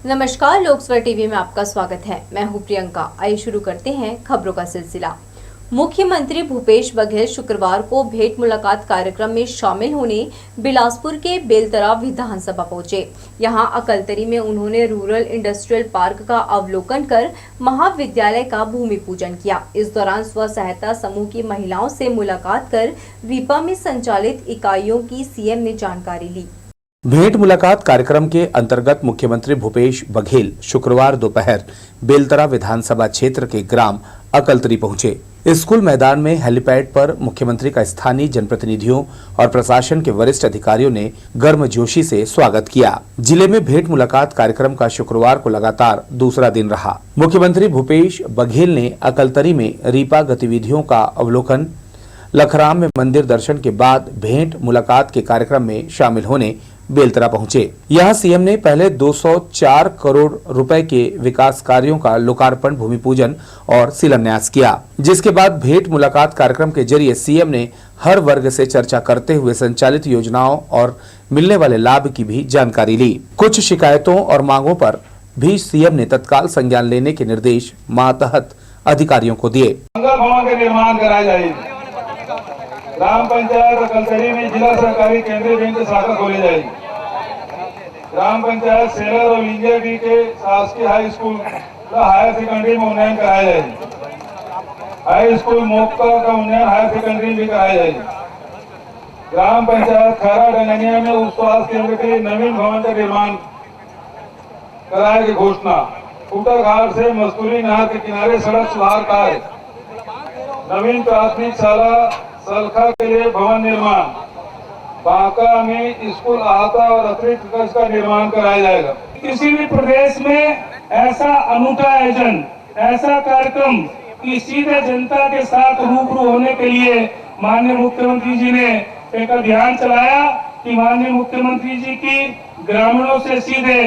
नमस्कार, लोकसभा टीवी में आपका स्वागत है। मैं हूं प्रियंका। आइए शुरू करते हैं खबरों का सिलसिला। मुख्यमंत्री भूपेश बघेल शुक्रवार को भेंट मुलाकात कार्यक्रम में शामिल होने बिलासपुर के बेलतरा विधानसभा पहुंचे। यहां अकलतरी में उन्होंने रूरल इंडस्ट्रियल पार्क का अवलोकन कर महाविद्यालय का भूमि पूजन किया। इस दौरान स्व सहायता समूह की महिलाओं से मुलाकात कर रीपा में संचालित इकाइयों की सीएम ने जानकारी ली। भेंट मुलाकात कार्यक्रम के अंतर्गत मुख्यमंत्री भूपेश बघेल शुक्रवार दोपहर बेलतरा विधानसभा क्षेत्र के ग्राम अकलतरी पहुंचे। स्कूल मैदान में हेलीपैड पर मुख्यमंत्री का स्थानीय जनप्रतिनिधियों और प्रशासन के वरिष्ठ अधिकारियों ने गर्मजोशी से स्वागत किया। जिले में भेंट मुलाकात कार्यक्रम का शुक्रवार को लगातार दूसरा दिन रहा। मुख्यमंत्री भूपेश बघेल ने अकलतरी में रीपा गतिविधियों का अवलोकन, लखराम में मंदिर दर्शन के बाद भेंट मुलाकात के कार्यक्रम में शामिल होने बेलतरा पहुंचे। यहां सीएम ने पहले 204 करोड़ रुपए के विकास कार्यों का लोकार्पण, भूमि पूजन और शिलान्यास किया, जिसके बाद भेंट मुलाकात कार्यक्रम के जरिए सीएम ने हर वर्ग से चर्चा करते हुए संचालित योजनाओं और मिलने वाले लाभ की भी जानकारी ली। कुछ शिकायतों और मांगों पर भी सीएम ने तत्काल संज्ञान लेने के निर्देश मातहत अधिकारियों को दिए। भवन का निर्माण कराया जाए। ग्राम पंचायत अकलतरी में जिला सहकारी केंद्रीय बैंक शाखा खोली जाएगी। ग्राम पंचायत सेलर और लिंगियाडी के शासकीय हाई स्कूल का हायर सेकेंडरी में उन्नयन कराया जाएगा। हाई स्कूल मोक्का का उन्नयन हायर सेकेंडरी में कराया जाएगा। ग्राम पंचायत खैरा डंगनिया में उप स्वास्थ्य केंद्र के नवीन भवन का निर्माण कराने की घोषणा। फूटा घाट से मस्तूरी नहर के किनारे सड़क सुधार कार्य, नवीन प्राथमिक शाला सलखा के लिए भवन निर्माण, बांका में स्कूल अहाता और अतिरिक्त कक्ष का निर्माण कराया जाएगा। किसी भी प्रदेश में ऐसा अनूठा आयोजन, ऐसा कार्यक्रम कि सीधे जनता के साथ रूबरू होने के लिए माननीय मुख्यमंत्री जी ने एक अभियान चलाया कि माननीय मुख्यमंत्री जी की ग्रामीणों से सीधे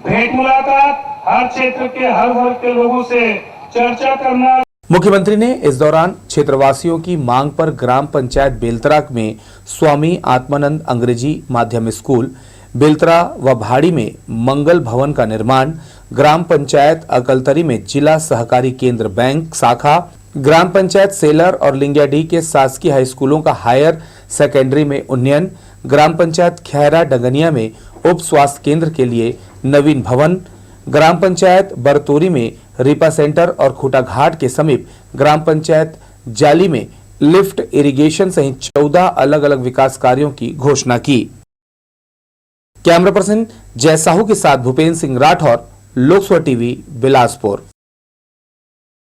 भेंट मुलाकात, हर क्षेत्र के हर वर्ग के लोगों से चर्चा करना। मुख्यमंत्री ने इस दौरान क्षेत्रवासियों की मांग पर ग्राम पंचायत बेलतरा में स्वामी आत्मानंद अंग्रेजी माध्यम स्कूल, बेलतरा व भाड़ी में मंगल भवन का निर्माण, ग्राम पंचायत अकलतरी में जिला सहकारी केंद्र बैंक शाखा, ग्राम पंचायत सेलर और लिंगियाडी के शासकीय हाई स्कूलों का हायर सेकेंडरी में उन्नयन, ग्राम पंचायत खैरा डंगनिया में उप स्वास्थ्य केंद्र के लिए नवीन भवन, ग्राम पंचायत बरतोरी में रीपा सेंटर और खूटा घाट के समीप ग्राम पंचायत जाली में लिफ्ट, इरिगेशन सहित 14 अलग अलग विकास कार्यों की घोषणा की। कैमरा पर्सन जय साहू के साथ भूपेंद्र सिंह राठौर, लोकसभा टीवी, बिलासपुर।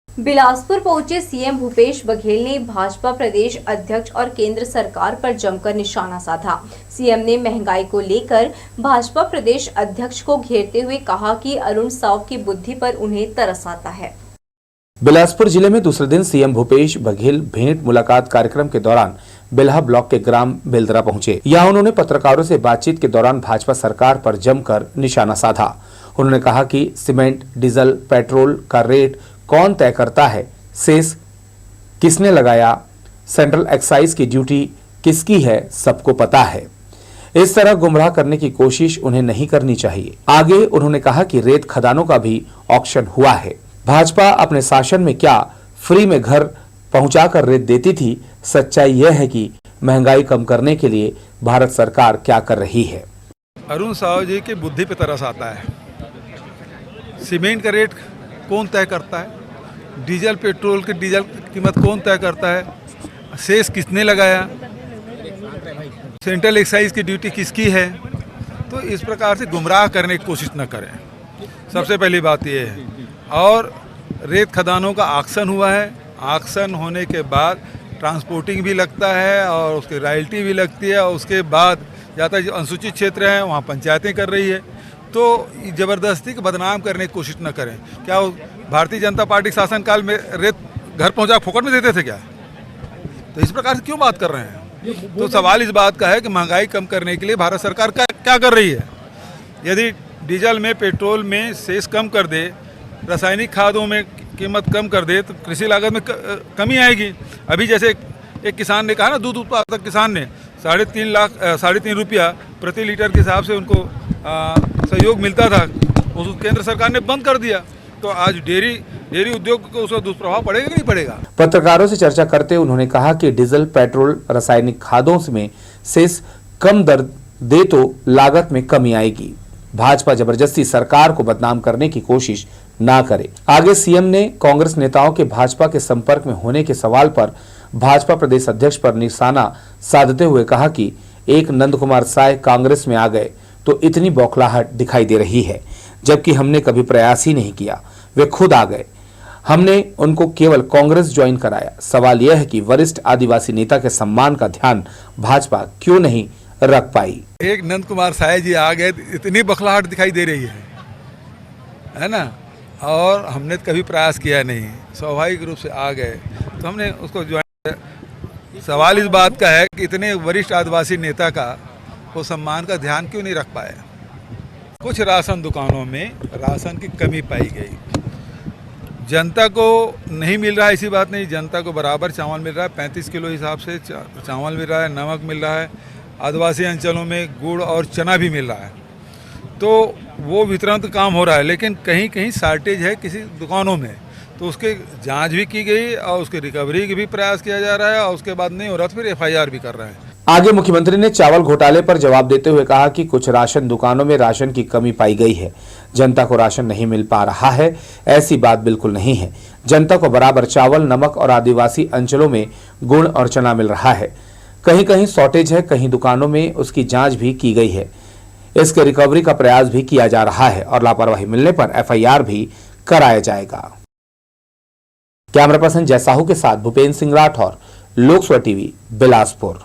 बिलासपुर पहुंचे सीएम भूपेश बघेल ने भाजपा प्रदेश अध्यक्ष और केंद्र सरकार पर जमकर निशाना साधा। सीएम ने महंगाई को लेकर भाजपा प्रदेश अध्यक्ष को घेरते हुए कहा कि अरुण साव की बुद्धि पर उन्हें तरस आता है। बिलासपुर जिले में दूसरे दिन सीएम भूपेश बघेल भेंट मुलाकात कार्यक्रम के दौरान बेल्हा ब्लॉक के ग्राम बेलतरा पहुंचे। यहां उन्होंने पत्रकारों से बातचीत के दौरान भाजपा सरकार पर जमकर निशाना साधा। उन्होंने कहा कि सीमेंट, डीजल, पेट्रोल का रेट कौन तय करता है, सेस किसने लगाया, सेंट्रल एक्साइज की ड्यूटी किसकी है, सबको पता है। इस तरह गुमराह करने की कोशिश उन्हें नहीं करनी चाहिए। आगे उन्होंने कहा कि रेत खदानों का भी ऑक्शन हुआ है। भाजपा अपने शासन में क्या फ्री में घर पहुंचाकर रेत देती थी? सच्चाई यह है कि महंगाई कम करने के लिए भारत सरकार क्या कर रही है। अरुण साव जी की बुद्धि पे तरस आता है। सीमेंट का रेट कौन तय करता है? डीजल, पेट्रोल की डीजल कीमत कौन तय करता है? सेस किसने लगाया? सेंट्रल एक्साइज की ड्यूटी किसकी है? तो इस प्रकार से गुमराह करने की कोशिश न करें, सबसे पहली बात यह है। और रेत खदानों का ऑक्शन हुआ है। ऑक्शन होने के बाद ट्रांसपोर्टिंग भी लगता है और उसकी रॉयल्टी भी लगती है। और उसके बाद ज़्यादा जो अनुसूचित क्षेत्र हैं वहाँ पंचायतें कर रही है। तो ज़बरदस्ती को बदनाम करने की कोशिश न करें। क्या वो भारतीय जनता पार्टी शासनकाल में रेत घर पहुँचा फोकट में देते थे क्या? तो इस प्रकार से क्यों बात कर रहे हैं? तो सवाल इस बात का है कि महंगाई कम करने के लिए भारत सरकार क्या कर रही है। यदि डीजल में, पेट्रोल में सेस कम कर दे, रासायनिक खादों में कीमत कम कर दे, तो कृषि लागत में कमी आएगी। अभी जैसे एक किसान ने कहा ना, दूध उत्पादक किसान ने 3.5 रुपया प्रति लीटर के हिसाब से उनको सहयोग मिलता था उस केंद्र सरकार ने बंद कर दिया। तो आज डेयरी उद्योग को उसका दुष्प्रभाव पड़ेगा कि नहीं पड़ेगा। पत्रकारों से चर्चा करते उन्होंने कहा कि डीजल, पेट्रोल, रासायनिक खादों में सेस कम दर दे तो लागत में कमी आएगी। भाजपा जबरदस्ती सरकार को बदनाम करने की कोशिश ना करे। आगे सीएम ने कांग्रेस नेताओं के भाजपा के संपर्क में होने के सवाल पर भाजपा प्रदेश अध्यक्ष पर निशाना साधते हुए कहा कि एक नंद कुमार साय कांग्रेस में आ गए तो इतनी बौखलाहट दिखाई दे रही है, जबकि हमने कभी प्रयास ही नहीं किया, वे खुद आ गए। हमने उनको केवल कांग्रेस ज्वाइन कराया। सवाल यह है कि वरिष्ठ आदिवासी नेता के सम्मान का ध्यान भाजपा क्यों नहीं रख पाई। एक नंद कुमार साय जी आ गए, इतनी बौखलाहट दिखाई दे रही है ना, और हमने कभी प्रयास किया नहीं, स्वाभाविक रूप से आ गए तो हमने उसको ज्वाइन। सवाल इस बात का है कि इतने वरिष्ठ आदिवासी नेता का वो सम्मान का ध्यान क्यों नहीं रख पाए। कुछ राशन दुकानों में राशन की कमी पाई गई, जनता को नहीं मिल रहा है, ऐसी बात नहीं, जनता को बराबर चावल मिल रहा है, 35 किलो हिसाब से चावल मिल रहा है, नमक मिल रहा है, आदिवासी अंचलों में गुड़ और चना भी मिल रहा है, तो वो वितरण का काम हो रहा है। लेकिन कहीं कहीं शॉर्टेज है किसी दुकानों में, तो उसके जांच भी की गई और उसके रिकवरी की भी प्रयास किया जा रहा है, और उसके बाद नहीं हो रहा तो फिर FIR भी कर रहे हैं। आगे मुख्यमंत्री ने चावल घोटाले पर जवाब देते हुए कहा कि कुछ राशन दुकानों में राशन की कमी पाई गई है, जनता को राशन नहीं मिल पा रहा है, ऐसी बात बिल्कुल नहीं है। जनता को बराबर चावल, नमक और आदिवासी अंचलों में गुड़ और चना मिल रहा है। कहीं कहीं शॉर्टेज है, कहीं दुकानों में उसकी जांच भी की गई है, इसके रिकवरी का प्रयास भी किया जा रहा है और लापरवाही मिलने पर FIR भी कराया जाएगा। कैमरा पर्सन जय साहू के साथ भूपेंद्र सिंह राठौर, लोक स्वर टीवी, बिलासपुर।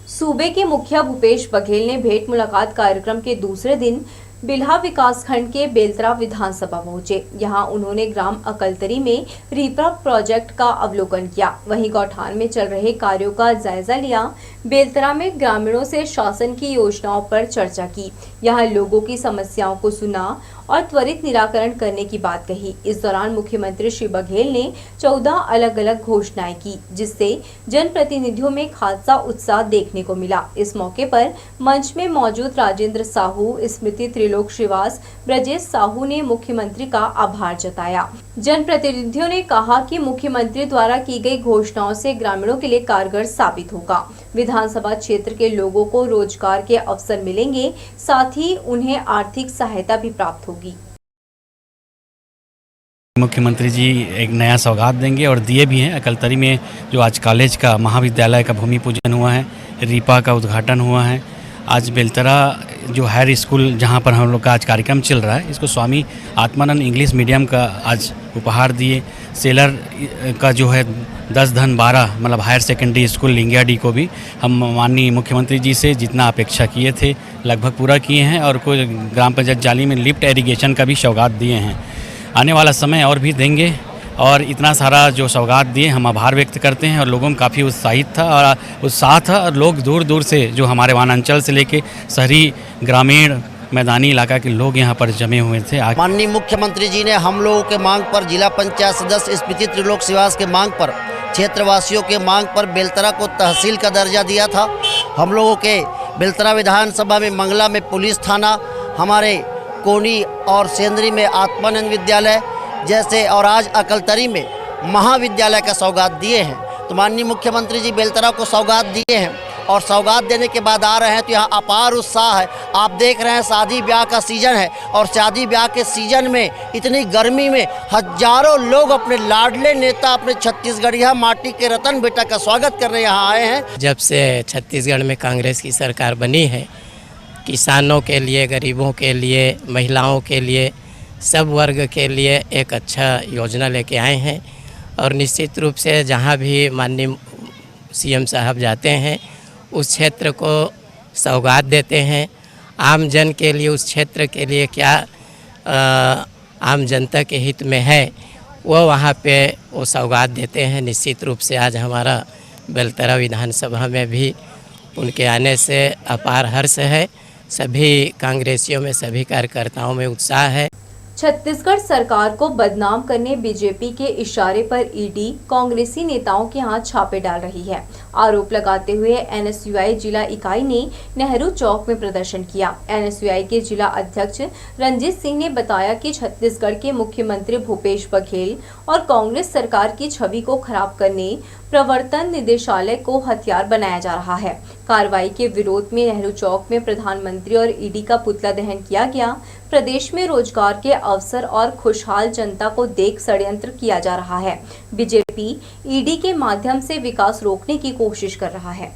सूबे के मुखिया भूपेश बघेल ने भेंट मुलाकात कार्यक्रम के दूसरे दिन बिल्हा विकासखंड के बेलतरा विधानसभा पहुंचे। यहां उन्होंने ग्राम अकलतरी में रीपा प्रोजेक्ट का अवलोकन किया, वहीं गौठान में चल रहे कार्यों का जायजा लिया। बेलतरा में ग्रामीणों से शासन की योजनाओं पर चर्चा की, यहां लोगों की समस्याओं को सुना और त्वरित निराकरण करने की बात कही। इस दौरान मुख्यमंत्री श्री बघेल ने 14 अलग अलग घोषणाएं की, जिससे जनप्रतिनिधियों में खासा उत्साह देखने को मिला। इस मौके पर मंच में मौजूद राजेंद्र साहू, स्मृति त्रिलोक श्रीवास, ब्रजेश साहू ने मुख्यमंत्री का आभार जताया। जनप्रतिनिधियों ने कहा कि मुख्यमंत्री द्वारा की गई घोषणाओं से ग्रामीणों के लिए कारगर साबित होगा। विधानसभा क्षेत्र के लोगों को रोजगार के अवसर मिलेंगे, साथ ही उन्हें आर्थिक सहायता भी प्राप्त होगी। मुख्यमंत्री जी एक नया सौगात देंगे और दिए भी हैं। अकलतरी में जो आज कॉलेज का, महाविद्यालय का भूमि पूजन हुआ है, रीपा का उद्घाटन हुआ है। आज बेलतरा जो हायर स्कूल जहां पर हम लोग का आज कार्यक्रम चल रहा है, इसको स्वामी आत्मानंद इंग्लिश मीडियम का आज उपहार दिए। सेलर का जो है 10-12 मतलब हायर सेकेंडरी स्कूल लिंगियाडी को भी हम माननीय मुख्यमंत्री जी से जितना अपेक्षा किए थे लगभग पूरा किए हैं, और कोई ग्राम पंचायत जाली में लिफ्ट इरिगेशन का भी सौगात दिए हैं। आने वाला समय और भी देंगे, और इतना सारा जो सौगात दिए हम आभार व्यक्त करते हैं। और लोगों में काफ़ी उत्साह था और लोग दूर दूर से जो हमारे वनांचल से लेके शहरी, ग्रामीण, मैदानी इलाका के लोग यहाँ पर जमे हुए थे। माननीय मुख्यमंत्री जी ने हम लोगों के मांग पर, जिला पंचायत सदस्य स्मृति त्रिलोक श्रीवास के मांग पर, क्षेत्रवासियों के मांग पर बेलतरा को तहसील का दर्जा दिया था। हम लोगों के बेलतरा विधानसभा में मंगला में पुलिस थाना, हमारे कोनी और सेंद्री में आत्मानंद विद्यालय जैसे, और आज अकलतरी में महाविद्यालय का सौगात दिए हैं। तो माननीय मुख्यमंत्री जी बेलतरा को सौगात दिए हैं, और सौगात देने के बाद आ रहे हैं तो यहाँ अपार उत्साह है। आप देख रहे हैं शादी ब्याह का सीजन है, और शादी ब्याह के सीजन में इतनी गर्मी में हजारों लोग अपने लाडले नेता, अपने छत्तीसगढ़िया माटी के रतन बेटा का स्वागत करने यहाँ आए हैं। जब से छत्तीसगढ़ में कांग्रेस की सरकार बनी है, किसानों के लिए, गरीबों के लिए, महिलाओं के लिए, सब वर्ग के लिए एक अच्छा योजना लेके आए हैं। और निश्चित रूप से जहाँ भी माननीय CM साहब जाते हैं उस क्षेत्र को सौगात देते हैं। आम जन के लिए, उस क्षेत्र के लिए क्या आम जनता के हित में है वो वहाँ पे वो सौगात देते हैं। निश्चित रूप से आज हमारा बेलतरा विधानसभा में भी उनके आने से अपार हर्ष है। सभी कांग्रेसियों में, सभी कार्यकर्ताओं में उत्साह है। छत्तीसगढ़ सरकार को बदनाम करने बीजेपी के इशारे पर ईडी कांग्रेसी नेताओं के हाथ छापे डाल रही है। आरोप लगाते हुए एनएसयूआई जिला इकाई ने नेहरू चौक में प्रदर्शन किया। एनएसयूआई के जिला अध्यक्ष रंजीत सिंह ने बताया कि छत्तीसगढ़ के मुख्यमंत्री भूपेश बघेल और कांग्रेस सरकार की छवि को खराब करने प्रवर्तन निदेशालय को हथियार बनाया जा रहा है। कार्रवाई के विरोध में नेहरू चौक में प्रधानमंत्री और ईडी का पुतला दहन किया गया। प्रदेश में रोजगार के अवसर और खुशहाल जनता को देख षड्यंत्र किया जा रहा है। बीजेपी ईडी के माध्यम से विकास रोकने की कोशिश कर रहा है।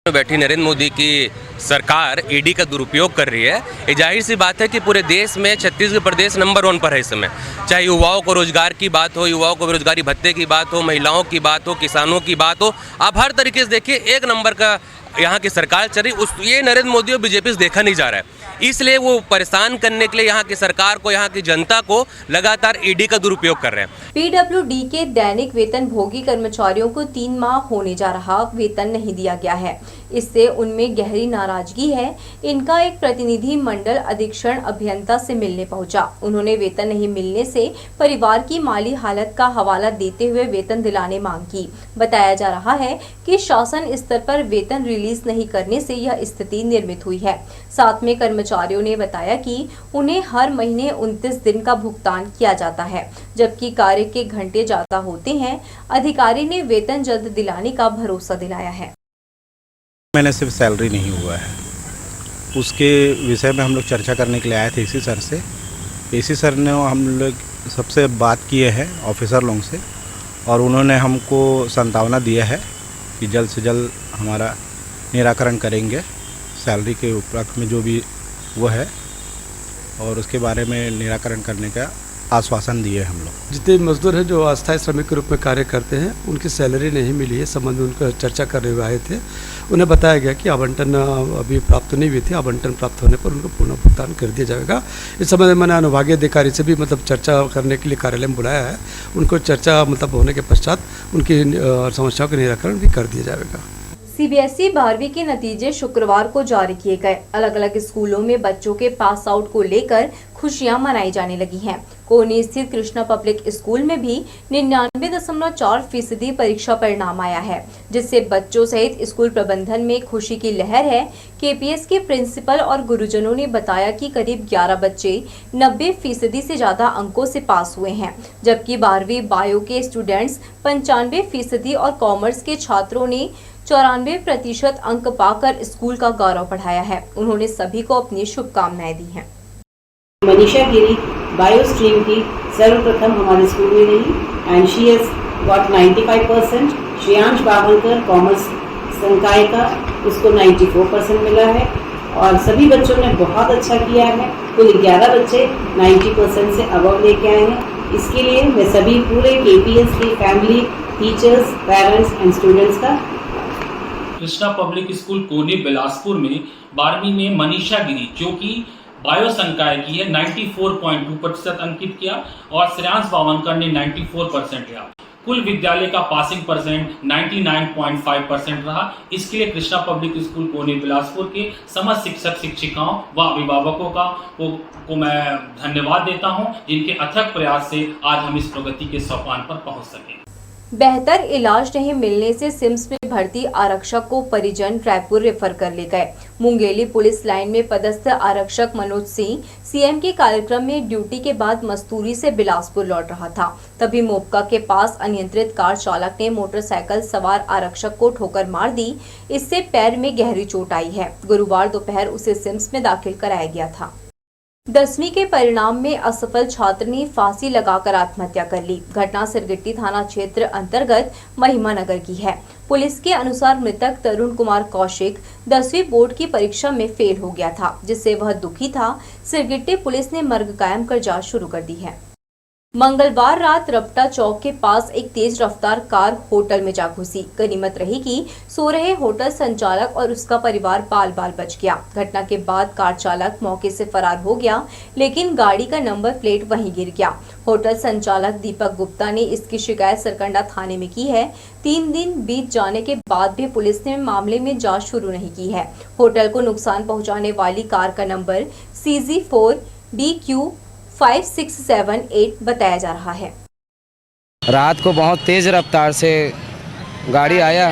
बैठी नरेंद्र मोदी की सरकार ईडी का दुरुपयोग कर रही है। ये जाहिर सी बात है कि पूरे देश में छत्तीसगढ़ प्रदेश नंबर 1 पर है इस समय। चाहे युवाओं को रोजगार की बात हो, युवाओं को बेरोजगारी भत्ते की बात हो, महिलाओं की बात हो, किसानों की बात हो, आप हर तरीके से देखिए एक नंबर का यहाँ की सरकार चल रही। ये नरेंद्र मोदी और बीजेपी से देखा नहीं जा रहा है, इसलिए वो परेशान करने के लिए यहाँ की सरकार को, यहाँ की जनता को लगातार ईडी का दुरुपयोग कर रहे हैं। पीडब्ल्यूडी के दैनिक वेतन भोगी कर्मचारियों को 3 माह होने जा रहा वेतन नहीं दिया गया है। इससे उनमें गहरी नाराजगी है। इनका एक प्रतिनिधि मंडल अधीक्षण अभियंता से मिलने पहुंचा। उन्होंने वेतन नहीं मिलने से परिवार की माली हालत का हवाला देते हुए वेतन दिलाने मांग की। बताया जा रहा है कि शासन स्तर पर वेतन रिलीज नहीं करने से यह स्थिति निर्मित हुई है। साथ में कर्मचारियों ने बताया कि उन्हें हर महीने 29 दिन का भुगतान किया जाता है, जबकि कार्य के घंटे ज्यादा होते हैं। अधिकारी ने वेतन जल्द दिलाने का भरोसा दिलाया है। मैंने सिर्फ सैलरी नहीं हुआ है, उसके विषय में हम लोग चर्चा करने के लिए आए थे एसी सर से। एसी सर ने हम लोग सबसे बात किए हैं ऑफिसर लोगों से, और उन्होंने हमको संभावना दिया है कि जल्द से जल्द हमारा निराकरण करेंगे सैलरी के उपलक्ष्य में जो भी वो है, और उसके बारे में निराकरण करने का आश्वासन दिए हम लोग। जितने मजदूर हैं जो अस्थायी श्रमिक के रूप में कार्य करते हैं, उनकी सैलरी नहीं मिली है, संबंध में उनका चर्चा करने हुए आए थे। उन्हें बताया गया कि आवंटन अभी प्राप्त नहीं हुई थी, आवंटन प्राप्त होने पर उनको पुनः भुगतान कर दिया जाएगा। इस संबंध में मैंने अनुभागीय अधिकारी से भी चर्चा करने के लिए कार्यालय में बुलाया है। उनको चर्चा होने के पश्चात उनकी समस्याओं का निराकरण भी कर दिया जाएगा। सीबीएसई 12वीं के नतीजे शुक्रवार को जारी किए गए। अलग अलग स्कूलों में बच्चों के पास आउट को लेकर खुशियां मनाई जाने लगी हैं। कोनी स्थित कृष्णा पब्लिक स्कूल में भी 99.4% परीक्षा परिणाम आया है, जिससे बच्चों सहित स्कूल प्रबंधन में खुशी की लहर है। केपीएस के प्रिंसिपल और गुरुजनों ने बताया कि करीब 11 बच्चे 90% से ज्यादा अंकों से पास हुए हैं, जबकि 12वीं बायो के स्टूडेंट्स 95% और कॉमर्स के छात्रों ने 94% अंक पाकर स्कूल का गौरव बढ़ाया है। उन्होंने सभी को अपनी शुभकामनाएं दी हैं। मनीषा गिरी बायो स्ट्रीम की सर्वप्रथम हमारे स्कूल में रही and she has got 95%। Shreyansh Bawalkar commerce संकाय का उसको 94% मिला है, और सभी बच्चों ने बहुत अच्छा किया है। कुल 11 बच्चे 90% से अबव लेके आए हैं। इसके लिए मैं सभी पूरे केपीएस की family, teachers, parents and students का कृष्णा पब्लिक स्कूल कोनी बिलासपुर में 12वीं में मनीषा गिरी, जो कि बायो संकाय की है, 94.2% अंकित किया, और श्रेयांश बावनकर ने 94% लिया। कुल विद्यालय का पासिंग परसेंट 99.5% रहा। इसके लिए कृष्णा पब्लिक स्कूल कोनी बिलासपुर के समस्त शिक्षक शिक्षिकाओं व अभिभावकों को मैं धन्यवाद देता हूं, जिनके अथक प्रयास से आज हम इस प्रगति के सोपान पर पहुंच सके। बेहतर इलाज नहीं मिलने से सिम्स में भर्ती आरक्षक को परिजन रायपुर रेफर कर ले गए। मुंगेली पुलिस लाइन में पदस्थ आरक्षक मनोज सिंह सीएम के कार्यक्रम में ड्यूटी के बाद मस्तूरी से बिलासपुर लौट रहा था। तभी मोपका के पास अनियंत्रित कार चालक ने मोटरसाइकिल सवार आरक्षक को ठोकर मार दी। इससे पैर में गहरी चोट आई है। गुरुवार दोपहर उसे सिम्स में दाखिल कराया गया था। 10वीं के परिणाम में असफल छात्र ने फांसी लगाकर आत्महत्या कर ली। घटना सिरगिट्टी थाना क्षेत्र अंतर्गत महिमानगर की है। पुलिस के अनुसार मृतक तरुण कुमार कौशिक 10वीं बोर्ड की परीक्षा में फेल हो गया था, जिससे वह दुखी था। सिरगिट्टी पुलिस ने मर्ग कायम कर जांच शुरू कर दी है। मंगलवार रात रपटा चौक के पास एक तेज रफ्तार कार होटल में जा घुसी। गनीमत रही कि सो रहे होटल संचालक और उसका परिवार बाल बाल बच गया। घटना के बाद कार चालक मौके से फरार हो गया, लेकिन गाड़ी का नंबर प्लेट वहीं गिर गया। होटल संचालक दीपक गुप्ता ने इसकी शिकायत सरकंडा थाने में की है। 3 दिन बीत जाने के बाद भी पुलिस ने मामले में जांच शुरू नहीं की है। होटल को नुकसान पहुंचाने वाली कार का नंबर CG4BQ 5678 बताया जा रहा है। रात को बहुत तेज़ रफ्तार से गाड़ी आया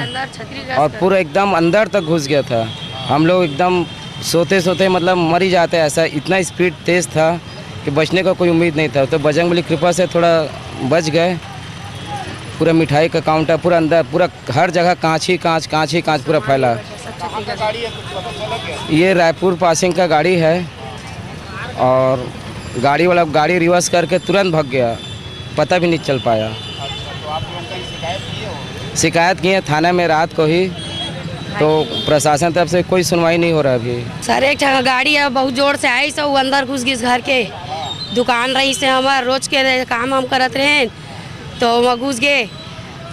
और पूरा एकदम अंदर तक घुस गया था। हम लोग एकदम सोते सोते मतलब मर ही जाते, ऐसा इतना स्पीड तेज़ था कि बचने का कोई उम्मीद नहीं था। तो बजरंगबली कृपा से थोड़ा बच गए। पूरा मिठाई का काउंटर पूरा अंदर, पूरा हर जगह कांच ही कांच पूरा फैला। ये रायपुर पासिंग का गाड़ी है और गाड़ी वाला गाड़ी रिवर्स करके तुरंत भाग गया, पता भी नहीं चल पाया। शिकायत की है थाना में रात को ही, तो प्रशासन तरफ से कोई सुनवाई नहीं हो रहा अभी। सर एक गाड़ी है बहुत जोर से आई, सब अंदर घुस गई घर के। दुकान रही से हमारे रोज के काम हम करते रहे तो वहाँ घुस गए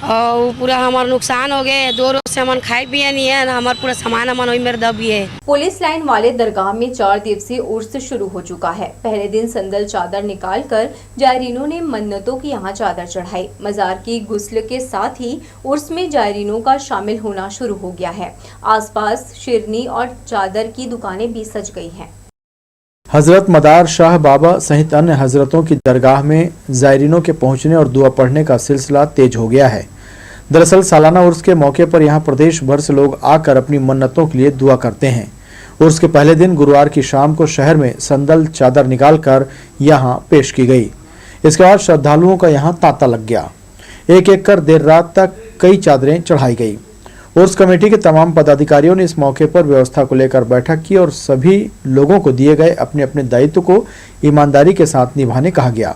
और पूरा हमारा नुकसान हो गए। 2 रोज से हम खाए पिए नहीं है, हमारा पूरा सामान वही मेरे दब गए। पुलिस लाइन वाले दरगाह में 4 दिवसीय उर्स शुरू हो चुका है। पहले दिन संदल चादर निकालकर जायरीनों ने मन्नतों की यहाँ चादर चढ़ाई। मजार की गुस्ल के साथ ही उर्स में जायरीनों का शामिल होना शुरू हो गया है। आसपास शिरनी और चादर की दुकानें भी सज गई हैं। हजरत मदार शाह बाबा सहित अन्य हजरतों की दरगाह में जायरीनों के पहुंचने और दुआ पढ़ने का सिलसिला तेज हो गया है। दरअसल सालाना उर्स के मौके पर यहां प्रदेश भर से लोग आकर अपनी मन्नतों के लिए दुआ करते हैं। उर्स के पहले दिन गुरुवार की शाम को शहर में संदल चादर निकालकर यहां पेश की गई। इसके बाद श्रद्धालुओं का यहां तांता लग गया। एक एक कर देर रात तक कई चादरें चढ़ाई गई। उर्स कमेटी के तमाम पदाधिकारियों ने इस मौके पर व्यवस्था को लेकर बैठक की और सभी लोगों को दिए गए अपने अपने दायित्व को ईमानदारी के साथ निभाने कहा गया।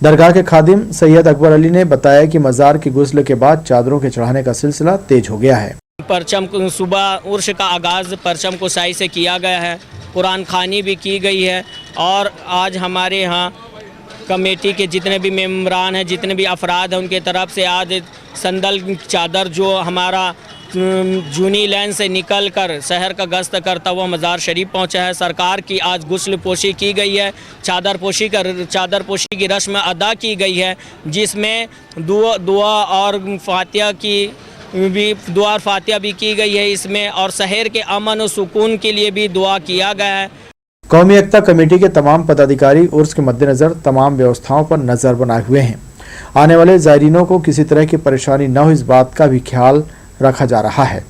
दरगाह के खादिम सैयद अकबर अली ने बताया कि मजार की गुस्ल के बाद चादरों के चढ़ाने का सिलसिला तेज हो गया है। परचम को सुबह उर्स का आगाज़ परचम कुसाई से किया गया है, कुरान खानी भी की गई है और आज हमारे यहाँ कमेटी के जितने भी मेम्बरान हैं, जितने भी अफराद हैं, उनके तरफ से आज संदल चादर जो हमारा जूनी लाइन से निकलकर शहर का गश्त करता हुआ मज़ार शरीफ पहुंचा है। सरकार की आज गुस्ल पोशी की गई है, चादर पोशी की रस्म अदा की गई है, जिसमें दुआ और फातिहा भी की गई है इसमें, और शहर के अमन और सुकून के लिए भी दुआ किया गया है। कौमी एकता कमेटी के तमाम पदाधिकारी उर्स के मद्देनजर तमाम व्यवस्थाओं पर नजर बनाए हुए हैं। आने वाले जायरीनों को किसी तरह की परेशानी न हो, इस बात का भी ख्याल रखा जा रहा है।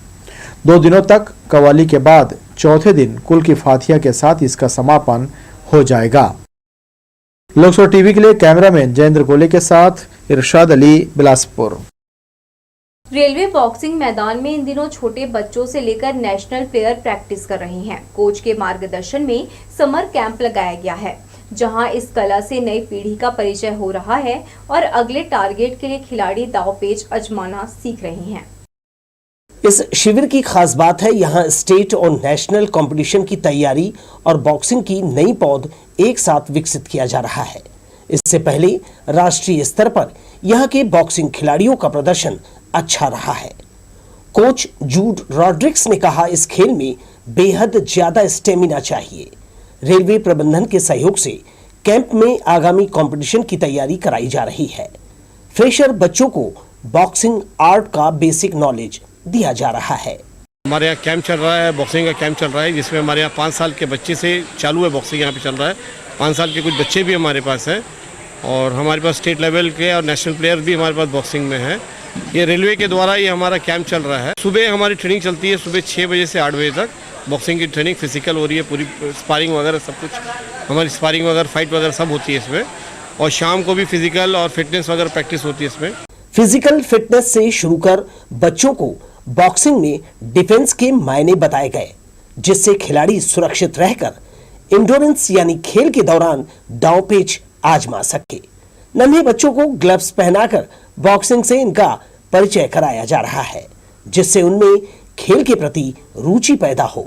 2 दिनों तक कवाली के बाद चौथे दिन कुल की फातिहा के साथ इसका समापन हो जाएगा। लोकसभा टीवी के लिए कैमरामैन जयेंद्र गोले के साथ इरशाद अली, बिलासपुर। रेलवे बॉक्सिंग मैदान में इन दिनों छोटे बच्चों से लेकर नेशनल प्लेयर प्रैक्टिस कर रहे हैं। कोच के मार्गदर्शन में समर कैंप लगाया गया है, जहां इस कला से नई पीढ़ी का परिचय हो रहा है और अगले टारगेट के लिए खिलाड़ी दांवपेच आजमाना सीख रहे हैं। इस शिविर की खास बात है यहाँ स्टेट और नेशनल कंपटीशन की तैयारी और बॉक्सिंग की नई पौध एक साथ विकसित किया जा रहा है। इससे पहले राष्ट्रीय स्तर पर यहाँ के बॉक्सिंग खिलाड़ियों का प्रदर्शन अच्छा रहा है। कोच जूड रॉड्रिक्स ने कहा, इस खेल में बेहद ज्यादा स्टेमिना चाहिए। रेलवे प्रबंधन के सहयोग से कैंप में आगामी कंपटीशन की तैयारी कराई जा रही है। फ्रेशर बच्चों को बॉक्सिंग आर्ट का बेसिक नॉलेज दिया जा रहा है। हमारे यहाँ कैंप चल रहा है, बॉक्सिंग का कैंप चल रहा है, जिसमें हमारे यहाँ 5 साल के बच्चे से चालू है बॉक्सिंग यहाँ पे चल रहा है। 5 साल के कुछ बच्चे भी हमारे पास हैं और हमारे पास स्टेट लेवल के और नेशनल प्लेयर भी हमारे पास बॉक्सिंग में हैं। ये रेलवे के द्वारा ये हमारा कैंप चल रहा है। सुबह हमारी ट्रेनिंग चलती है, सुबह 6 बजे से 8 बजे तक बॉक्सिंग की ट्रेनिंग फिजिकल हो रही है, पूरी स्पारिंग वगैरह सब कुछ, हमारी स्पारिंग वगैरह फाइट वगैरह सब होती है इसमें, और शाम को भी फिजिकल और फिटनेस वगैरह प्रैक्टिस होती है इसमें। फिजिकल फिटनेस से शुरू कर बच्चों को बॉक्सिंग में डिफेंस के मायने बताए गए, जिससे खिलाड़ी सुरक्षित रहकर इंडोरेंस यानी खेल के दौरान दांवपेच आजमा सके। नन्हे बच्चों को ग्लव्स पहनाकर बॉक्सिंग से इनका परिचय कराया जा रहा है, जिससे उनमें खेल के प्रति रुचि पैदा हो।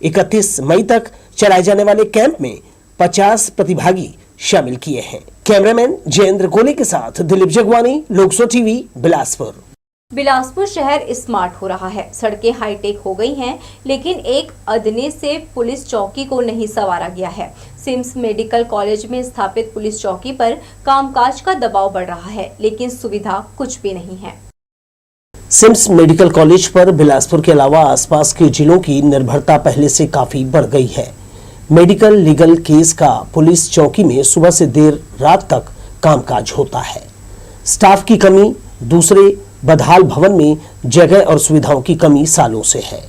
31 मई तक चलाए जाने वाले कैंप में 50 प्रतिभागी शामिल किए हैं। कैमरामैन जयेंद्र गोले के साथ दिलीप जगवानी, लोकसभा टीवी, बिलासपुर। बिलासपुर शहर स्मार्ट हो रहा है, सड़कें हाईटेक हो गई हैं, लेकिन एक अदने से पुलिस चौकी को नहीं संवारा गया है। सिम्स मेडिकल कॉलेज में स्थापित पुलिस चौकी पर कामकाज का दबाव बढ़ रहा है, लेकिन सुविधा कुछ भी नहीं है। सिम्स मेडिकल कॉलेज पर बिलासपुर के अलावा आसपास के जिलों की निर्भरता पहले से काफी बढ़ गई है। मेडिकल लीगल केस का पुलिस चौकी में सुबह से देर रात तक कामकाज होता है। स्टाफ की कमी, दूसरे बदहाल भवन में जगह और सुविधाओं की कमी सालों से है।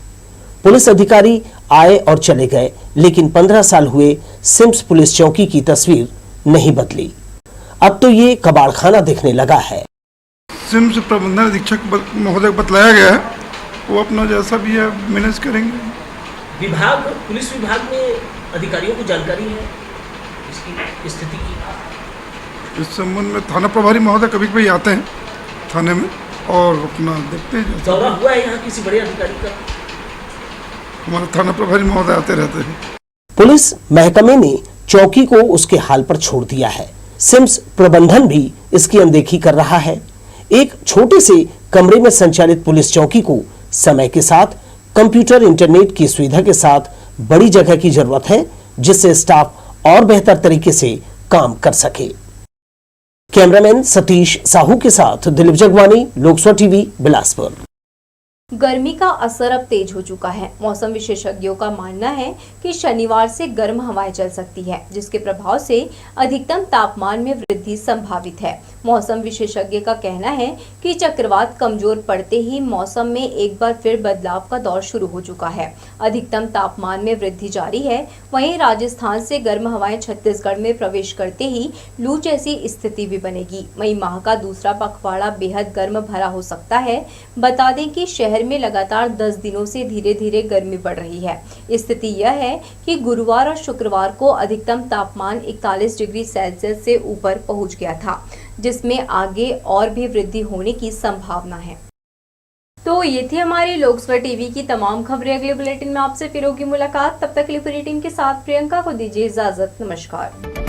पुलिस अधिकारी आए और चले गए, लेकिन 15 साल हुए सिम्स पुलिस चौकी की तस्वीर नहीं बदली। अब तो ये कबाड़खाना दिखने लगा है। सिम्स प्रबंधन अधीक्षक महोदय को बतलाया गया है, वो अपना जैसा भी है मैनेज करेंगे। विभाग, पुलिस विभाग में अधिकारियों को जानकारी है इसकी स्थिति की? इस संबंध में थाना प्रभारी महोदय कभी कभी आते हैं थाने में और अपना देखते हैं। दौरा हुआ है यहाँ किसी बड़े अधिकारी का? हमारे थाना प्रभारी महोदय आते रहते हैं। पुलिस महकमे ने चौकी को उसके हाल पर छोड़ दिया है। सिम्स प्रबंधन भी इसकी अनदेखी कर रहा है। एक छोटे से कमरे में संचालित पुलिस चौकी को समय के साथ कंप्यूटर, इंटरनेट की सुविधा के साथ बड़ी जगह की जरूरत है, जिससे स्टाफ और बेहतर तरीके से काम कर सके। कैमरामैन सतीश साहू के साथ दिलीप जगवानी, लोकसभा टीवी, बिलासपुर। गर्मी का असर अब तेज हो चुका है। मौसम विशेषज्ञों का मानना है कि शनिवार से गर्म हवाएं चल सकती है, जिसके प्रभाव से अधिकतम तापमान में वृद्धि संभावित है। मौसम विशेषज्ञ का कहना है कि चक्रवात कमजोर पड़ते ही मौसम में एक बार फिर बदलाव का दौर शुरू हो चुका है। अधिकतम तापमान में वृद्धि जारी है। वहीं राजस्थान से गर्म हवाएं छत्तीसगढ़ में प्रवेश करते ही लू जैसी स्थिति भी बनेगी। मई माह का दूसरा पखवाड़ा बेहद गर्म भरा हो सकता है। बता दें कि शहर में लगातार 10 दिनों से धीरे धीरे गर्मी बढ़ रही है। स्थिति यह है कि गुरुवार और शुक्रवार को अधिकतम तापमान 41 डिग्री सेल्सियस से ऊपर पहुंच गया था, जिसमें आगे और भी वृद्धि होने की संभावना है। तो ये थी हमारी लोकसभा टीवी की तमाम खबरें। अगले बुलेटिन में आपसे फिर होगी मुलाकात। तब तक के लिए पूरी टीम के साथ प्रियंका को दीजिए इजाजत। नमस्कार।